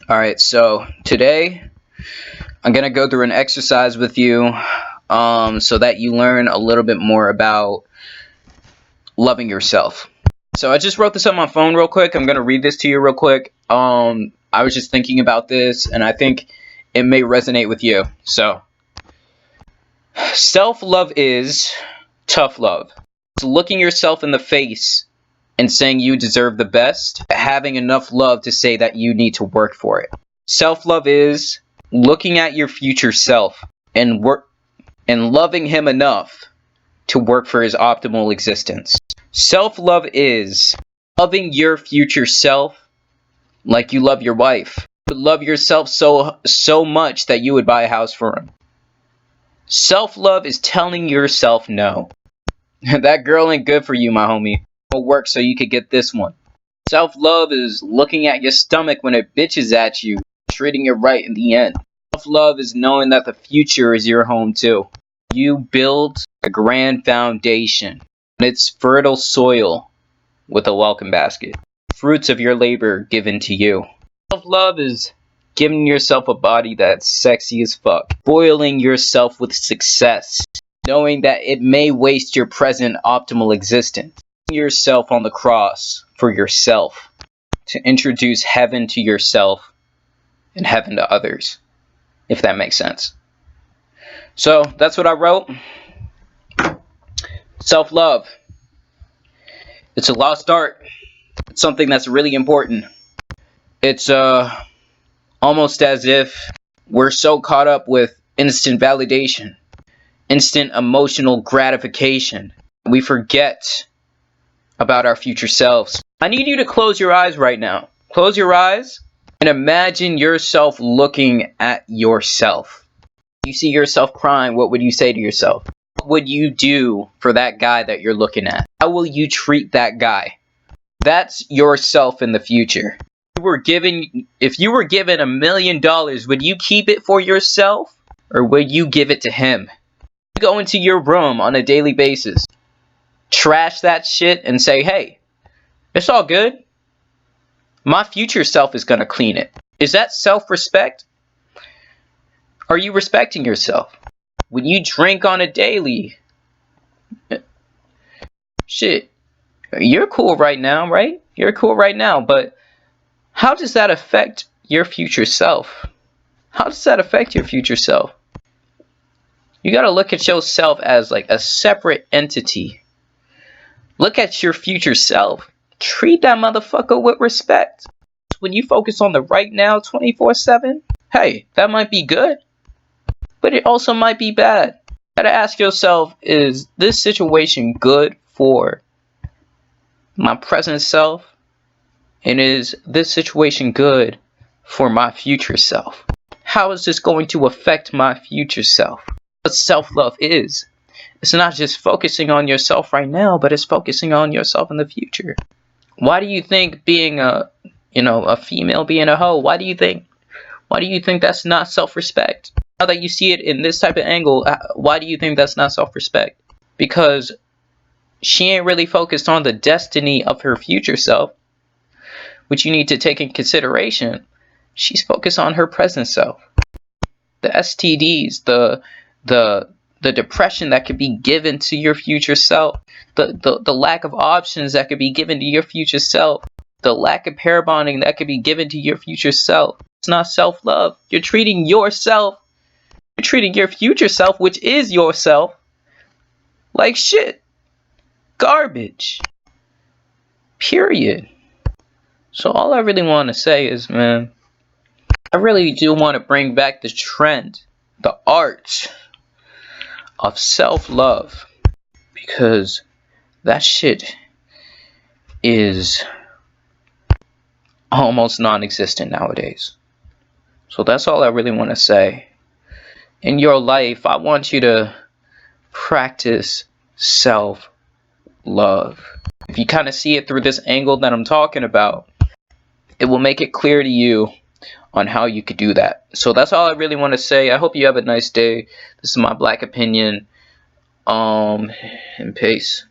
Alright, so today I'm going to go through an exercise with you so that you learn a little bit more about loving yourself. So I just wrote this on my phone real quick. I'm going to read this to you real quick. I was just thinking about this and I think it may resonate with you. So, self-love is tough love. It's looking yourself in the face and saying you deserve the best, having enough love to say that you need to work for it. Self-love is looking at your future self and loving him enough to work for his optimal existence. Self-love is loving your future self like you love your wife. You love yourself so much that you would buy a house for him. Self-love is telling yourself no. That girl ain't good for you, my homie. It'll work so you could get this one. Self-love is looking at your stomach when it bitches at you, treating it right in the end. Self-love is knowing that the future is your home too. You build a grand foundation on its fertile soil with a welcome basket. Fruits of your labor given to you. Self-love is giving yourself a body that's sexy as fuck. Boiling yourself with success. Knowing that it may waste your present optimal existence. Putting yourself on the cross for yourself. To introduce heaven to yourself and heaven to others. If that makes sense. So, that's what I wrote. Self-love. It's a lost art. It's something that's really important. It's almost as if we're so caught up with instant validation, instant emotional gratification, we forget about our future selves. I need you to close your eyes right now. Close your eyes and imagine yourself looking at yourself. You see yourself crying, what would you say to yourself? What would you do for that guy that you're looking at? How will you treat that guy? That's yourself in the future. If you were given $1 million, would you keep it for yourself or would you give it to him? You go into your room on a daily basis, trash that shit and say, hey, it's all good. My future self is gonna clean it. Is that self-respect? Are you respecting yourself? When you drink on a daily, shit, you're cool right now, right? You're cool right now, but how does that affect your future self? How does that affect your future self? You gotta look at yourself as like a separate entity. Look at your future self. Treat that motherfucker with respect. When you focus on the right now 24/7, hey, that might be good, but it also might be bad. You gotta ask yourself, is this situation good for my present self? And is this situation good for my future self? How is this going to affect my future self? What self-love is. It's not just focusing on yourself right now, but it's focusing on yourself in the future. Why do you think being a female being a hoe, why do you think that's not self-respect? Now that you see it in this type of angle, why do you think that's not self-respect? Because she ain't really focused on the destiny of her future self, which you need to take in consideration. She's focused on her present self. The STDs, the depression that could be given to your future self, the lack of options that could be given to your future self, the lack of pair bonding that could be given to your future self. It's not self-love. You're treating your future self, which is yourself, like shit. Garbage. Period. So all I really want to say is, man, I really do want to bring back the trend, the art of self-love, because that shit is almost non-existent nowadays. So that's all I really want to say. In your life, I want you to practice self-love. If you kind of see it through this angle that I'm talking about, it will make it clear to you on how you could do that. So that's all I really want to say. I hope you have a nice day. This is my black opinion. And peace.